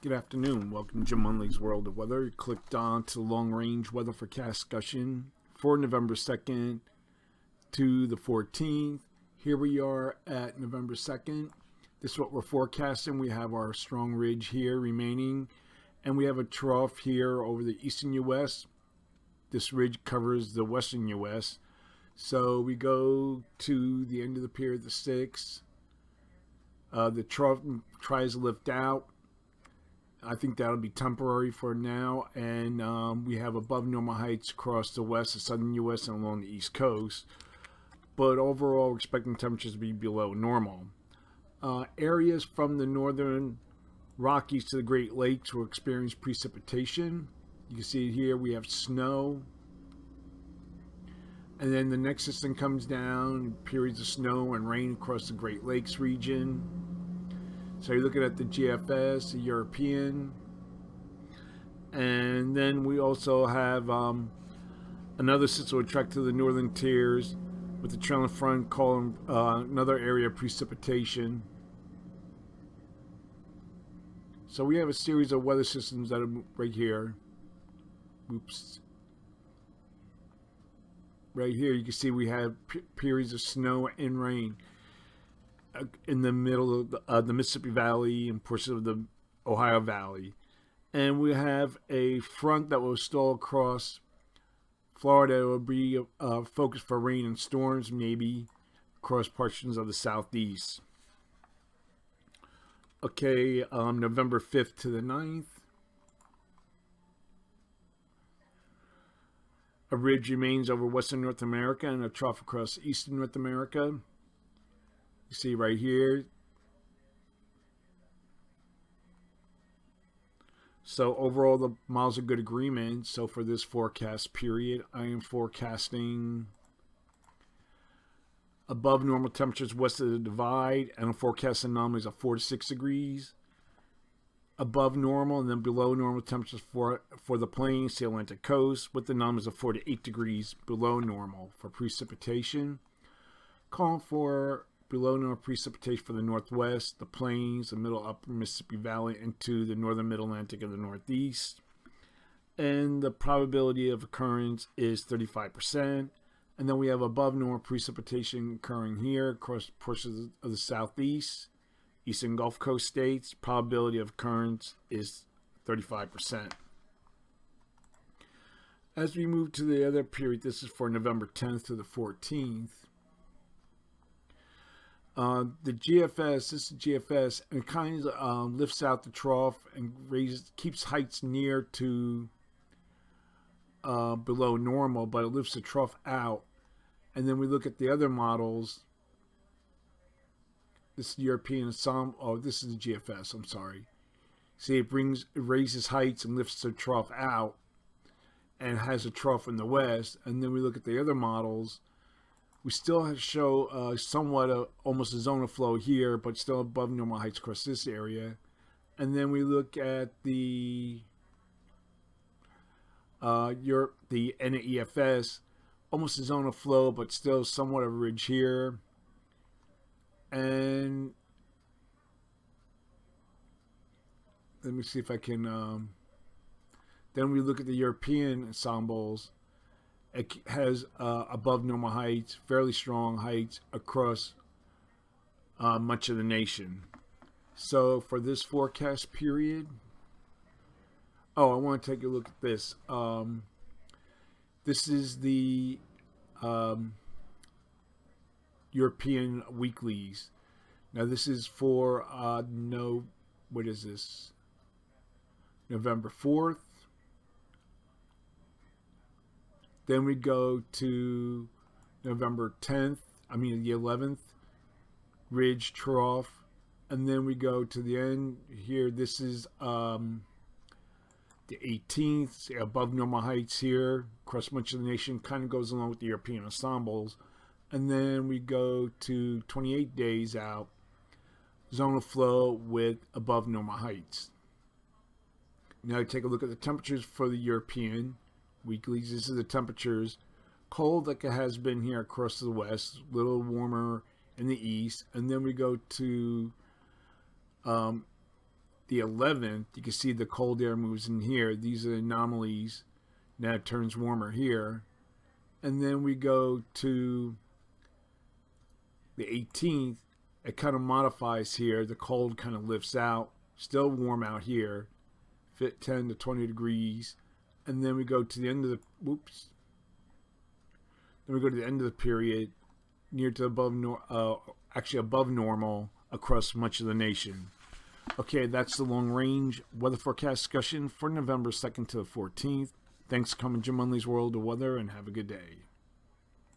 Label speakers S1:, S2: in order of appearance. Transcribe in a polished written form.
S1: Good afternoon. Welcome to Jim Munley's World of Weather. You clicked on to the long-range weather forecast discussion for November 2nd to the 14th. Here we are at November 2nd. This is what we're forecasting. We have our strong ridge here remaining, and we have a trough here over the eastern U.S. This ridge covers the western U.S. So we go to the end of the period, the 6th. The trough tries to lift out. I think that'll be temporary for now, and we have above normal heights across the west, the southern U.S., and along the east coast. But overall, we're expecting temperatures to be below normal. Areas from the northern Rockies to the Great Lakes will experience precipitation. You can see here we have snow, and then the next system comes down, periods of snow and rain across the Great Lakes region. So you're looking at the GFS, the European, and then we also have another system will track to the northern tiers with the trailing front calling another area of precipitation. So we have a series of weather systems that are right here. Oops. Right here you can see we have periods of snow and rain in the middle of the Mississippi Valley and portions of the Ohio Valley. And we have a front that will stall across Florida. It will be focus for rain and storms, maybe across portions of the southeast. Okay, November 5th to the 9th. A ridge remains over western North America and a trough across eastern North America. You see right here. So overall, the models are good agreement. So for this forecast period, I am forecasting above normal temperatures west of the divide, and I'm forecasting anomalies of 4 to 6 degrees above normal, and then below normal temperatures for the plains, the Atlantic coast, with the anomalies of 4 to 8 degrees below normal for precipitation. Calling for below normal precipitation for the northwest, the plains, the middle upper Mississippi Valley, into the northern middle Atlantic and the northeast. And the probability of occurrence is 35%. And then we have above normal precipitation occurring here across portions of the southeast, eastern Gulf Coast states. Probability of occurrence is 35%. As we move to the other period, this is for November 10th to the 14th. The GFS, this is GFS, and it kind of lifts out the trough and keeps heights near to below normal, but it lifts the trough out. And then we look at the other models. This is the European ensemble. Oh, this is the GFS. I'm sorry. See, it raises heights and lifts the trough out, and has a trough in the west. And then we look at the other models. We still show somewhat almost a zone of flow here, but still above normal heights across this area. And then we look at the NAEFS, almost a zone of flow, but still somewhat of a ridge here. And let me see if I can. Then we look at the European ensembles. It has above normal heights, fairly strong heights across much of the nation. So for this forecast period, I want to take a look at this. This is the European weeklies. Now this is for what is this? November 4th. Then we go to November 10th, the 11th, ridge trough. And then we go to the end here. This is the 18th, above normal heights here, across much of the nation, kind of goes along with the European ensembles. And then we go to 28 days out, zone of flow with above normal heights. Now take a look at the temperatures for the European weeklies. This is the temperatures. Cold like it has been here across the west, a little warmer in the east. And then we go to the 11th. You can see the cold air moves in here. These are anomalies. Now it turns warmer here. And then we go to the 18th. It kind of modifies here. The cold kind of lifts out. Still warm out here. Fit 10 to 20 degrees. And then we go to the end of the, Then we go to the end of the period, near to above normal across much of the nation. Okay, that's the long range weather forecast discussion for November 2nd to the 14th. Thanks for coming to Jim Munley's World of Weather, and have a good day.